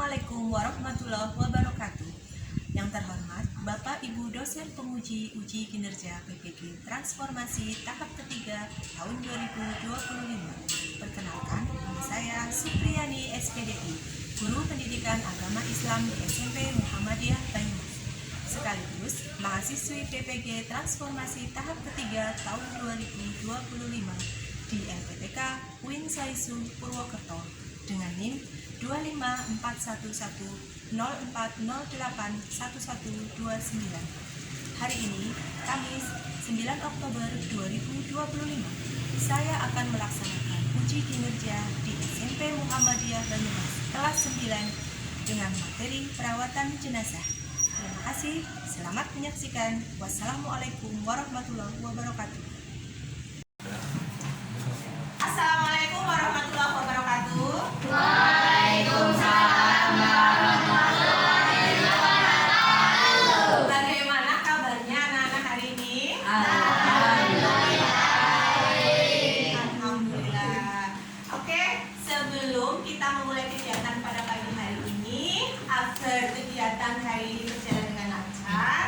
Assalamualaikum warahmatullahi wabarakatuh. Yang terhormat Bapak Ibu dosen penguji uji kinerja PPG Transformasi tahap ketiga tahun 2025. Perkenalkan, nama saya Supriyani SPDI, Guru Pendidikan Agama Islam di SMP Muhammadiyah Banyumas. Sekaligus mahasiswi PPG Transformasi tahap ketiga tahun 2025 di LPTK UIN Saisu Purwokerto dengan NIM 2511040811129. Hari ini, Kamis 9 Oktober 2025, saya akan melaksanakan uji kinerja di SMP Muhammadiyah Banyumas kelas 9 dengan materi perawatan jenazah. Terima kasih, selamat menyaksikan. Wassalamualaikum warahmatullahi wabarakatuh. Assalamualaikum warahmatullahi wabarakatuh. Waalaikumsalam warahmatullahi wabarakatuh. Bagaimana kabarnya anak-anak hari ini? Alhamdulillah. Oke, sebelum kita memulai kegiatan pada pagi hari ini, agar kegiatan hari ini berjalan dengan lancar,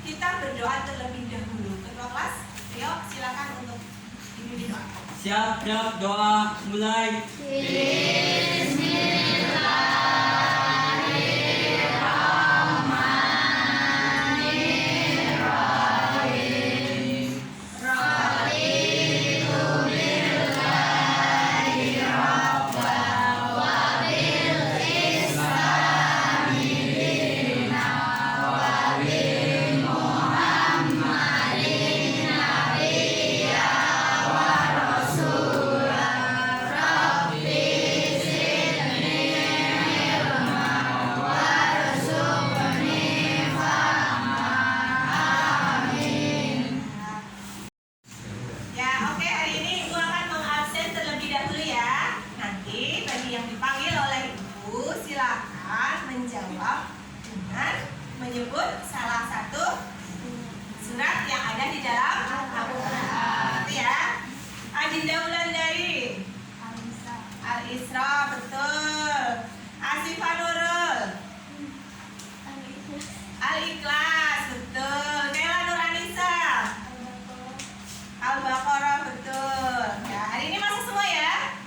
kita berdoa terlebih dahulu. Ketua kelas, Rio, silakan untuk dipimpin doa. Siap, doa mulai. Ya, oke, hari ini Ibu akan mengabsen terlebih dahulu ya. Nanti bagi yang dipanggil oleh Ibu, silakan menjawab dengan menyebut salah satu surat yang ada di dalam Al-Quran. Itu ya. Adinda Wulandari. Al-Isra, betul. Asifah Nurul. Al-Ikhlas, betul. Nela Nuranisa. Al-Baqarah, betul. Ya, hari ini masuk semua ya?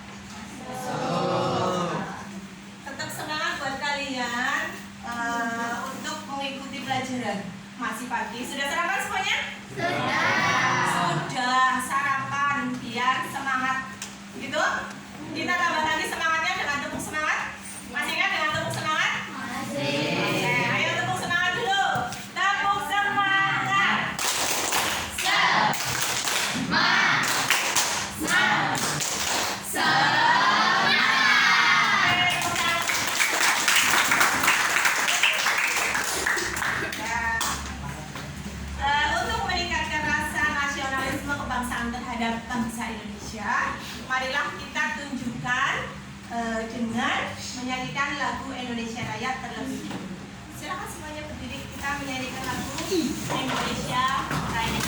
Tetap semangat buat kalian untuk mengikuti pelajaran. Masih pagi, sudah sarapan semuanya? Sudah sarapan, biar semangat. Gitu? Kita tambah lagi semangatnya dengan tepuk semangat. Masih ingat dengan tepuk semangat? Oke, ayo tepuk semangat dulu. Tepuk semangat. Untuk meningkatkan rasa nasionalisme kebangsaan terhadap bangsa Indonesia, marilah kita tunjukkan dengan menyanyikan lagu Indonesia Raya terlebih dahulu. Silakan semuanya berdiri, kita menyanyikan lagu Indonesia Raya.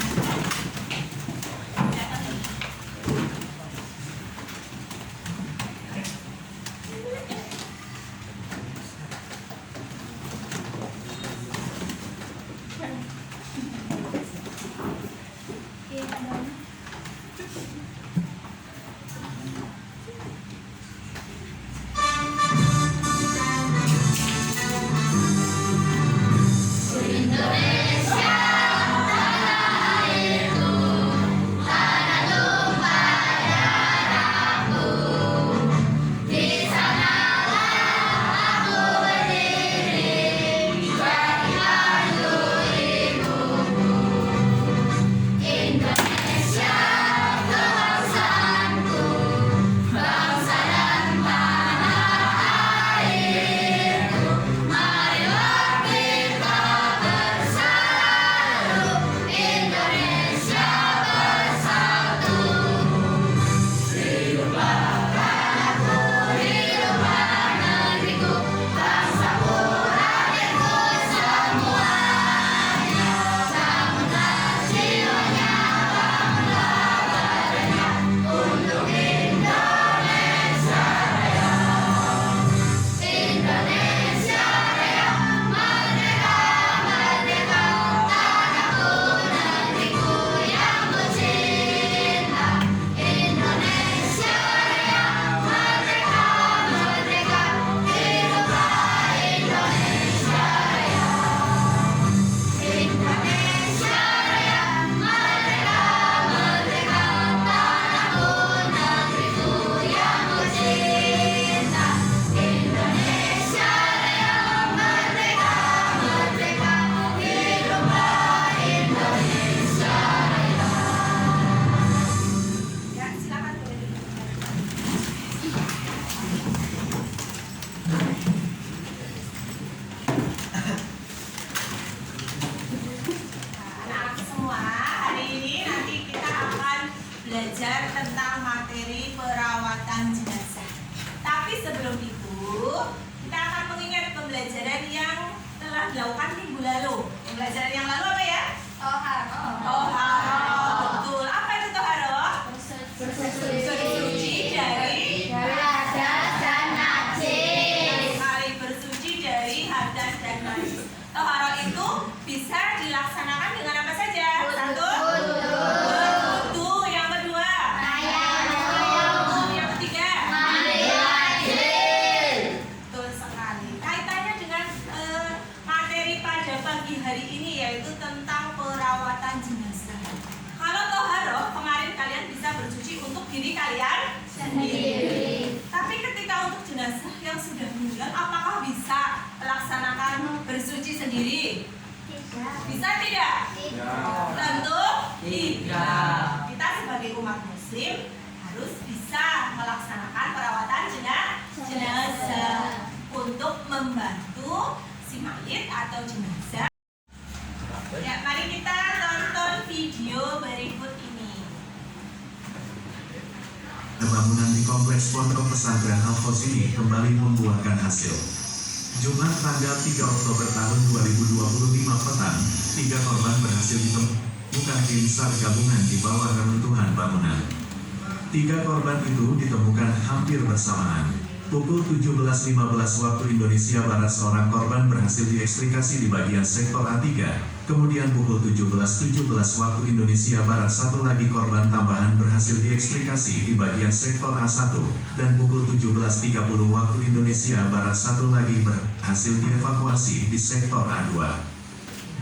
Indonesia, tanah airku. perawatan jenazah. Tapi sebelum itu, kita akan mengingat pembelajaran yang telah dilakukan minggu lalu. Pembelajaran yang lalu apa ya? Toharo. Betul. Apa itu toharo? Bersuci dari hadas dan najis. saling bersuci dari hadas dan najis. Toharo itu bisa dilaksanakan dengan apa saja? Satu, berwudu. Yang kedua, yang ketiga, betul sekali. Kaitannya dengan materi pada pagi hari ini yaitu tentang perawatan jenazah. Kalau toharo, kemarin kalian bisa bersuci untuk diri kalian sendiri. Tapi ketika untuk jenazah yang sudah meninggal, apakah bisa melaksanakan bersuci sendiri? Bisa tidak? Tentu tidak. Kita sebagai umat muslim harus bisa melaksanakan perawatan jenazah untuk membantu si mayit atau jenazah. Ya, mari kita tonton video berikut ini. Pembangunan di Kompleks Pondok Pesantren Al-Khozini kembali membuahkan hasil. Jumat tanggal 3 Oktober tahun 2025 petang, 3 korban berhasil ditemukan tim SAR gabungan di bawah reruntuhan bangunan. 3 korban itu ditemukan hampir bersamaan. Pukul 17.15 waktu Indonesia Barat seorang korban berhasil diekstrikasi di bagian sektor A3. Kemudian pukul 17.17 waktu Indonesia Barat satu lagi korban tambahan berhasil diekstrikasi di bagian sektor A1. Dan pukul 17.30 waktu Indonesia Barat satu lagi berhasil dievakuasi di sektor A2.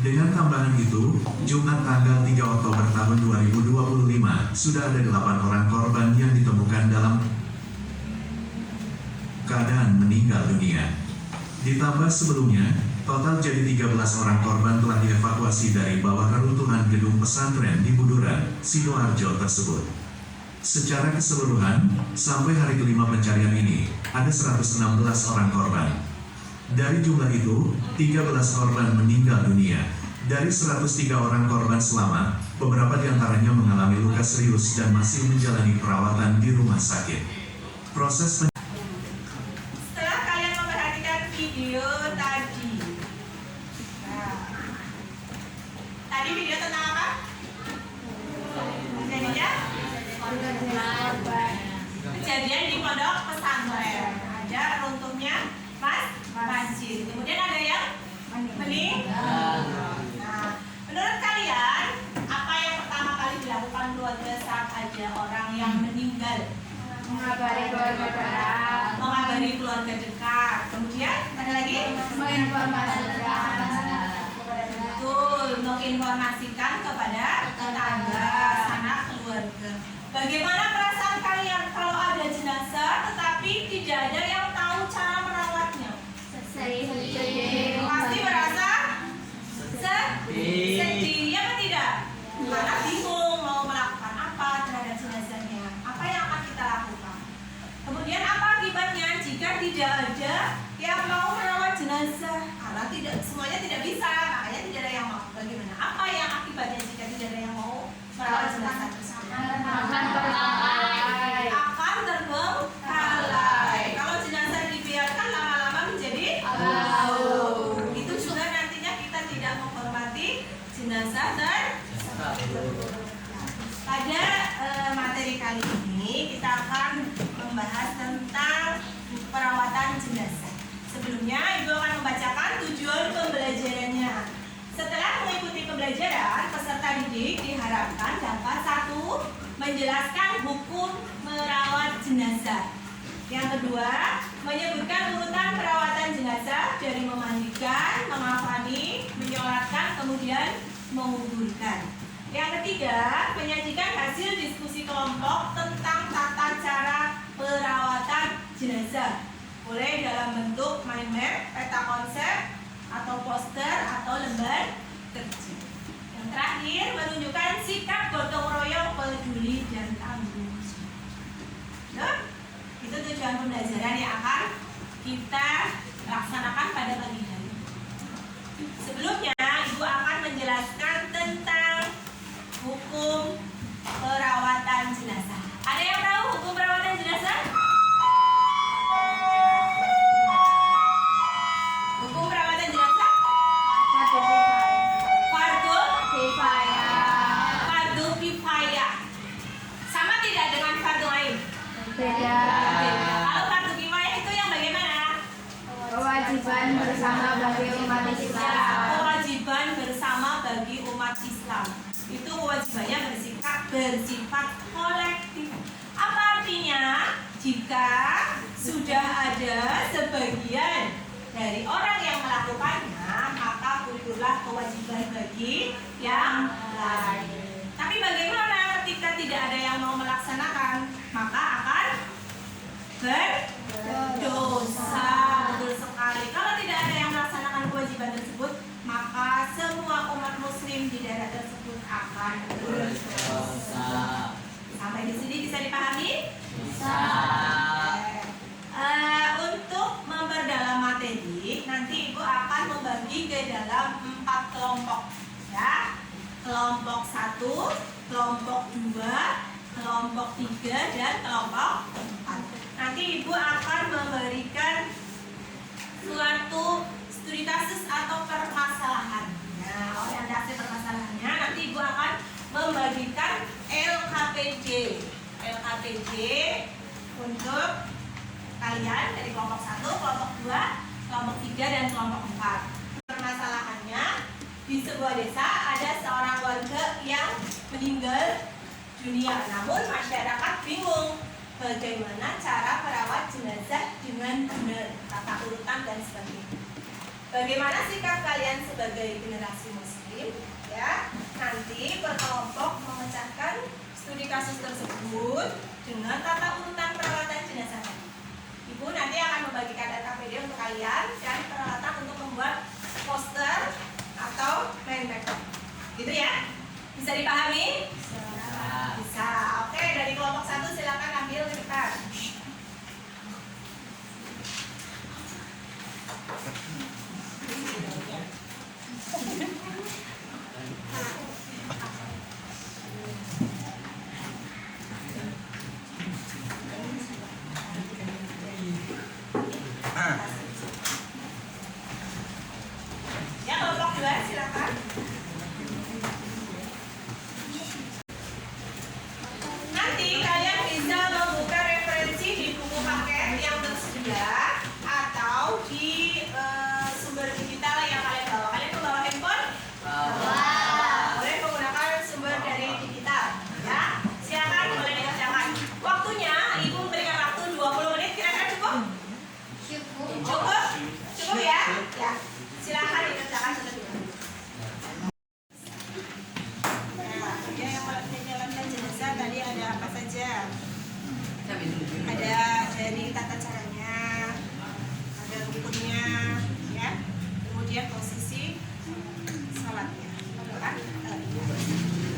Dengan tambahan itu, Jumat tanggal 3 Oktober tahun 2025, sudah ada 8 orang korban yang ditemukan dalam keadaan meninggal dunia. Ditambah sebelumnya, total jadi 13 orang korban telah dievakuasi dari bawah reruntuhan gedung pesantren di Buduran, Sidoarjo tersebut. Secara keseluruhan, sampai hari kelima pencarian ini, ada 116 orang korban. Dari jumlah itu, 13 korban meninggal dunia. Dari 103 orang korban selamat, beberapa diantaranya mengalami luka serius dan masih menjalani perawatan di rumah sakit. Proses Setelah kalian memperhatikan video tadi, tadi video tentang apa? Kejadian di pondok pesantren. Ada runtuhnya masjid. Kemudian ada yang meninggal. Nah, menurut kalian apa yang pertama kali dilakukan keluarga saat ada orang yang meninggal? Mengabari keluarga dekat. Mengabari keluarga dekat. Kemudian ada lagi? Menginformasikan. Betul, menginformasikan kepada tetangga, sanak keluarga. Bagaimana perasaan kalian kalau ada jenazah tetapi tidak ada yang tahu cara merawatnya? Pasti merasa sedih, ya atau tidak? Karena bingung mau melakukan apa terhadap jenazahnya. Apa yang akan kita lakukan? Kemudian apa akibatnya jika tidak ada yang mau merawat jenazah? Karena semuanya tidak bisa, makanya tidak ada yang mau. Bagaimana? Apa yang akibatnya jika tidak ada yang mau merawat jenazah tersebut? Akan terbengkalai. Kalau jenazah dibiarkan lama-lama menjadi bau. Itu juga nantinya kita tidak menghormati jenazah tersebut. Pada materi kali ini kita akan membahas tentang perawatan jenazah. Sebelumnya Ibu akan membacakan tujuan pembelajarannya. Setelah mengikuti pembelajaran, peserta didik diharapkan dapat 1. Menjelaskan hukum merawat jenazah. Yang kedua, menyebutkan urutan perawatan jenazah dari memandikan, mengafani, menyolatkan, kemudian menguburkan. Yang ketiga, menyajikan hasil diskusi kelompok tentang tata cara perawatan jenazah. Boleh dalam bentuk mind map, peta konsep, atau poster, atau lembar kerja. Yang terakhir, menunjukkan sikap gotong royong, peduli, dan tanggung jawab. Itu tujuan pembelajaran yang akan kita laksanakan pada pagi hari. Sebelumnya, Ibu akan menjelaskan tentang hukum perawatan jenazah. Ada yang tahu hukum perawatan jenazah? Beda. Kalau kartu kifayah itu yang bagaimana? Kewajiban bersama bagi umat Ya, Islam. kewajiban bersama bagi umat Islam. Itu kewajibannya bersifat kolektif. Apa artinya? Jika sudah ada sebagian dari orang yang melakukannya, maka gugurlah kewajiban bagi yang lain. Tapi bagaimana ketika tidak ada yang mau melaksanakan? Maka akan berdosa. Betul sekali. Kalau tidak ada yang melaksanakan kewajiban tersebut, maka semua umat muslim di daerah tersebut akan berdosa. Sampai di sini bisa dipahami? Bisa. Untuk memperdalam materi, nanti Ibu akan membagi ke dalam 4 kelompok, ya. Kelompok 1, kelompok 2, kelompok 3, dan kelompok 4. Nanti Ibu akan memberikan suatu studi kasus atau permasalahan. Nah, orientasi permasalahannya nanti Ibu akan membagikan LKPD untuk kalian dari kelompok 1, kelompok 2, kelompok 3, dan kelompok 4. Permasalahannya, di sebuah desa ada seorang warga yang meninggal dunia, namun masyarakat bingung bagaimana cara merawat jenazah dengan benar, tata urutan dan sebagainya. Bagaimana sikap kalian sebagai generasi muslim? Ya, nanti berkelompok memecahkan studi kasus tersebut dengan tata urutan perawatan jenazah tadi. Ibu nanti akan membagikan LKPD untuk kalian dan peralatan untuk membuat poster atau mind map. Gitu ya? Bisa dipahami? Bisa. Oke, dari kelompok 1 silakan ambil kertas. Ya, kelompok 2 silakan. Nanti kalian bisa membuka referensi di buku paket yang tersedia atau di sumber digital yang kalian bawa. Kalian membawa handphone? Boleh menggunakan sumber dari digital, ya. Silakan boleh dikerjakan. Waktunya Ibu memberikan waktu 20 menit, kira-kira cukup? Cukup? Cukup ya? Ya. Silakan dikerjakan terlebih dahulu. Nah, ya, yang menjalankan jenazah tadi ada apa saja? Ada dari tata caranya, ada rukunnya, ya. Kemudian posisi sholatnya, kan? Nah,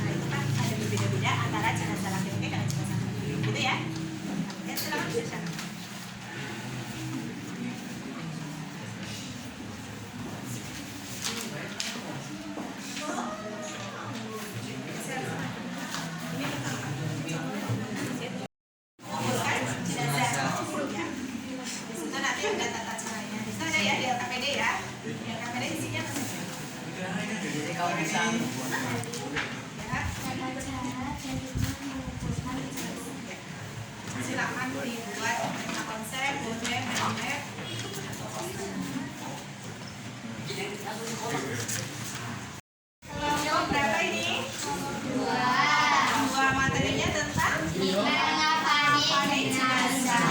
itu kan ada berbeda-beda antara jenazah laki-laki dengan jenazah perempuan, gitu ya? Ya, silakan dikerjakan. Mengumpulkan jenazah, ya. Di situ nanti ada tata caranya. Di situ ada ya di LKPD ya. Di LKPD isinya apa saja? Ya. Silakan dibuat peta konsep, boleh map. Kelompok berapa ini? Dua materinya tentang mengapani jenazah.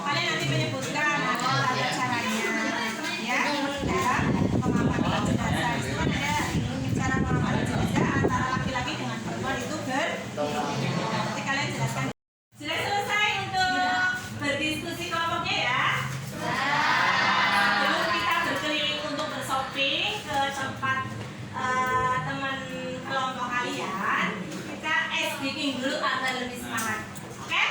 Kalian nanti menyebutkan tata caranya, ya. Dalam mengapani jenazah itu kan ada cara mengapani jenazah antara laki-laki dengan perempuan itu nanti kalian jelaskan. Sudah selesai untuk berdiskusi kelompoknya ya. Sebelum kita berkeliling untuk bershopping ke tempat teman kelompok kalian, kita ice breaking dulu agar lebih semangat. Oke?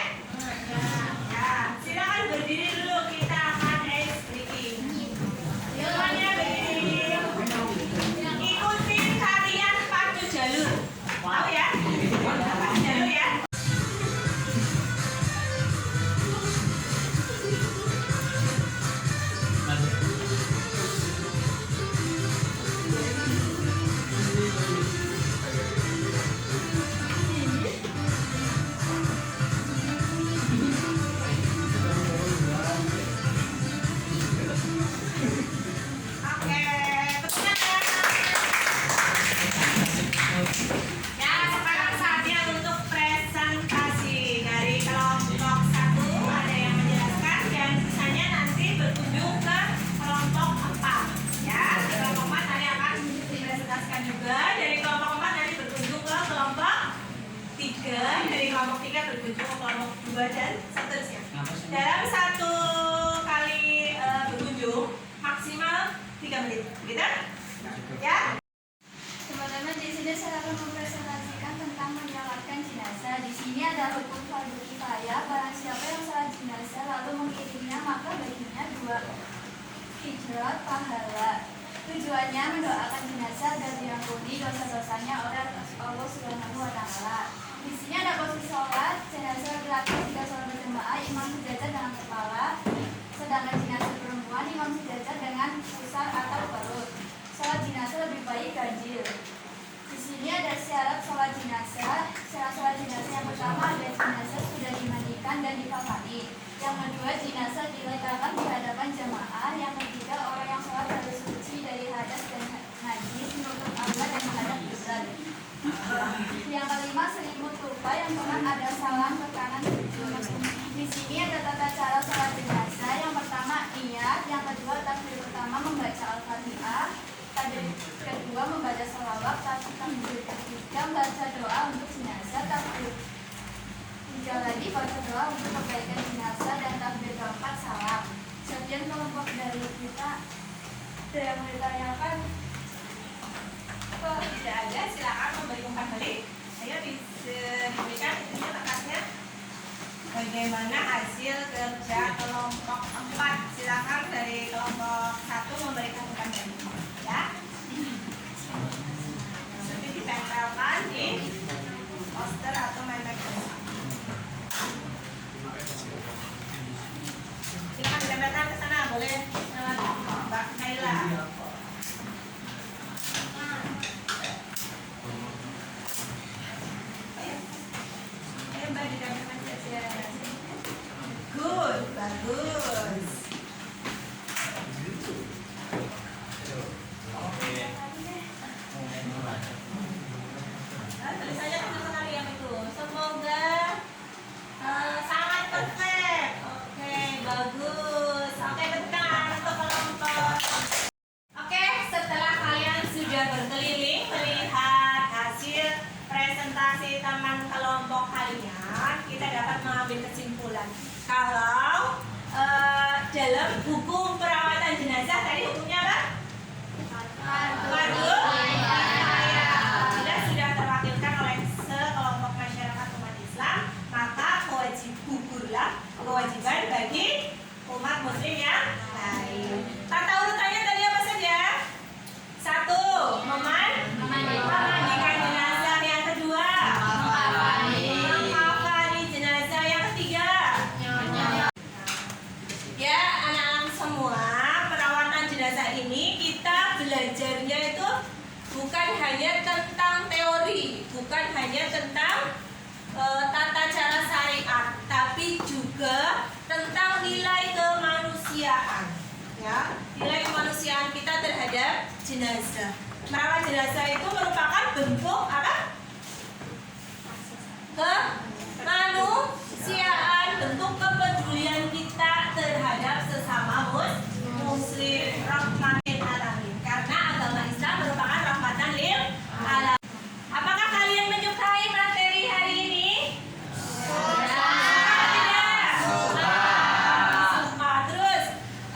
dan seterusnya. Ngapa sih? Dalam satu kali berkunjung maksimal 3 menit, gitu? Ya? Teman-teman, di sini saya akan mempresentasikan tentang menyolatkan jenazah. Di sini ada hukum fardu kifayah. Barang siapa yang sholat jenazah lalu mengiringnya, maka baginya 2 hijrat pahala. Tujuannya mendoakan jenazah dan diampuni dosa-dosanya oleh Allah Subhanahu wa Ta'ala. Di sini ada posisi sholat jenazah laki-laki jika sholat berjamaah, imam sejajar dengan kepala, sedangkan jenazah perempuan imam sejajar dengan pusar atau perut. Sholat jenazah lebih baik ganjil. Di sini ada syarat sholat jenazah. Syarat sholat jenazah yang pertama ada jenazah sudah dimandikan dan dikafani. Yang kedua, jenazah diletakkan di hadapan jamaah. Yang ketiga, orang yang sholat harus suci dari hadas dan najis, menutup aurat dan menghadap kiblat. Yang kelima, selimut tupa. Yang keempat, ada salam ke kanan sujud. Di sini ada tata cara sholat jenazah. Yang pertama, niyat. Yang kedua, takbir pertama membaca Al-Fatihah. Takbir kedua membaca sholawat. Takbir ketiga membaca doa untuk jenazah. Takbir tiga lagi baca doa untuk kebaikan jenazah, dan takbir keempat salam. Sekian kelompok dari kita. Ada yang mau ditanyakan? Kalau tidak ada, silakan memberi umpan balik. Ayo diberikan itunya kertasnya. Bagaimana hasil kerja kelompok 4? Silakan dari kelompok 1 memberikan umpan balik. Ya. Nanti ditempelkan di poster atau mantek. Silakan ditempelkan ke sana, boleh lewat Mbak Naila. Mbak ditempelkan saja. Good, bagus. Tulisannya kecil sekali yang itu. Semoga sangat perfect. Oke, bagus. Oke, bentar untuk kelompok. Oke, setelah kalian sudah berkeliling melihat hasil presentasi teman kelompok kalian, kita dapat mengambil kesimpulan kalau dalam hukum perawatan jenazah tadi hukumnya apa? Fardu kifayah. Bila sudah terwakilkan oleh sekelompok masyarakat umat Islam, maka kewajiban bagi umat muslim yang lain. Tata urutannya tadi apa saja? 1. Memandikan jenazah. Yang kedua, mengkafani jenazah. Yang ketiga, ya anak-anak semua, perawatan jenazah ini kita belajarnya itu bukan hanya tentang teori, bukan hanya tentang tata cara syariat, tapi juga tentang nilai kemanusiaan. Ya, nilai kemanusiaan kita terhadap jenazah. Merawat jenazah itu merupakan bentuk apa? Kemanusiaan, bentuk kepedulian kita terhadap sesama muslim, rahmatin alamin. Karena agama Islam merupakan rahmatan lil alamin. Apakah kalian menyukai materi hari ini? Suka. Terus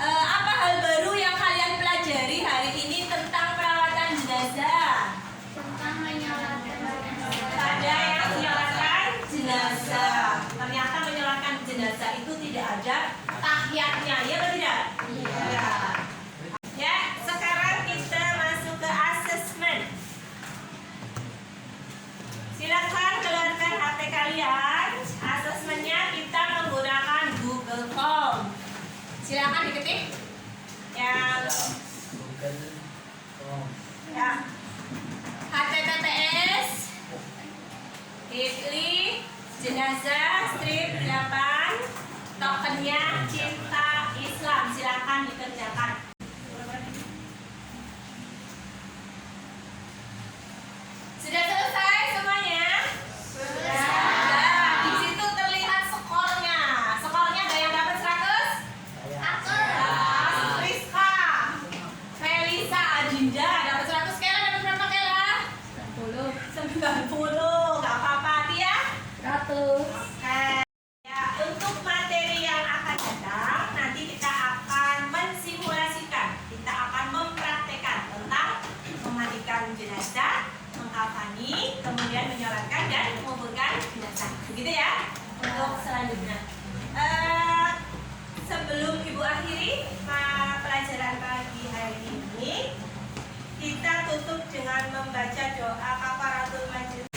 apa hal baru yang kalian pelajari hari ini tentang perawatan jenazah? Tentang menyolatkan jenazah. Ada yang menyolatkan jenazah. Ternyata menyolatkan jenazah itu tidak ada tahiyatnya, ya atau tidak? Iya. Ya, sekarang kita masuk ke asesmen. Silakan keluarkan HP kalian. Asesmennya kita menggunakan Google Form. Silakan diketik. Ya. HTTPS jenazah strip 8 tokennya Cinta Islam. Silakan dikerjakan. Sudah selesai semuanya? Sudah. Di situ terlihat skornya. Skornya ada yang dapat 100? Aku. Rizka, Felisa, Adinda dapat 100. Kela dapat berapa Kela? 90. Gak apa-apa Tia? 100. Ya, kemudian menyolatkan dan menguburkan jenazah. Begitu ya untuk selanjutnya. Sebelum Ibu akhiri pelajaran pagi hari ini, kita tutup dengan membaca doa kafaratul majelis.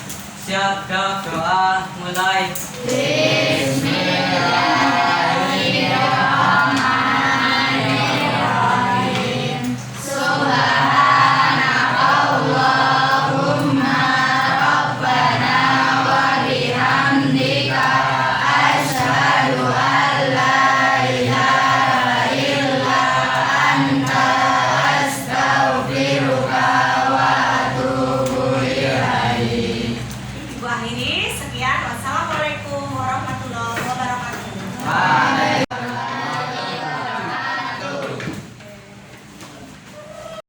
Siap, doa mulai.